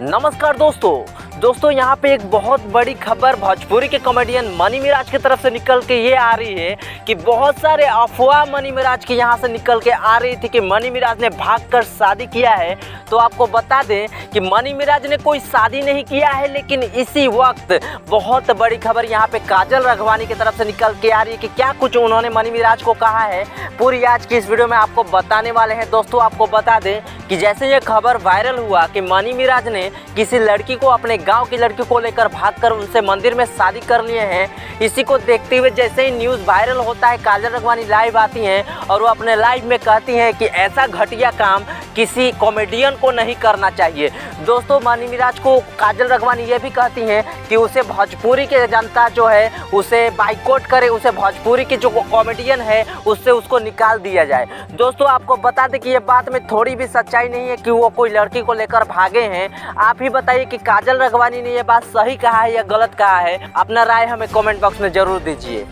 नमस्कार दोस्तों यहाँ पे एक बहुत बड़ी खबर भोजपुरी के कॉमेडियन मनी मिराज की तरफ से निकल के ये आ रही है कि बहुत सारे अफवाह मनी मिराज की यहाँ से निकल के आ रही थी कि मनी मिराज ने भागकर शादी किया है। तो आपको बता दें कि मनी मिराज ने कोई शादी नहीं किया है, लेकिन इसी वक्त बहुत बड़ी खबर यहाँ पे काजल राघवानी की तरफ से निकल के आ रही है कि क्या कुछ उन्होंने मनी मिराज को कहा है। पूरी आज की इस वीडियो में आपको बताने वाले हैं। दोस्तों आपको बता दें कि जैसे ये खबर वायरल हुआ कि मनी मिराज ने किसी लड़की को, अपने गांव की लड़की को लेकर भागकर उनसे मंदिर में शादी कर लिए हैं, इसी को देखते हुए जैसे ही न्यूज़ वायरल होता है काजल राघवानी लाइव आती हैं और वो अपने लाइव में कहती हैं कि ऐसा घटिया काम किसी कॉमेडियन को नहीं करना चाहिए। दोस्तों मनी मिराज को काजल राघवानी ये भी कहती हैं कि उसे भोजपुरी के जनता जो है उसे बाइकआउट करे, उसे भोजपुरी के जो कॉमेडियन है उससे उसको निकाल दिया जाए। दोस्तों आपको बता दें कि ये बात में थोड़ी भी सच्चाई नहीं है कि वो कोई लड़की को लेकर भागे हैं। आप ही बताइए कि काजल राघवानी ने ये बात सही कहा है या गलत कहा है। अपना राय हमें कमेंट बॉक्स में जरूर दीजिए।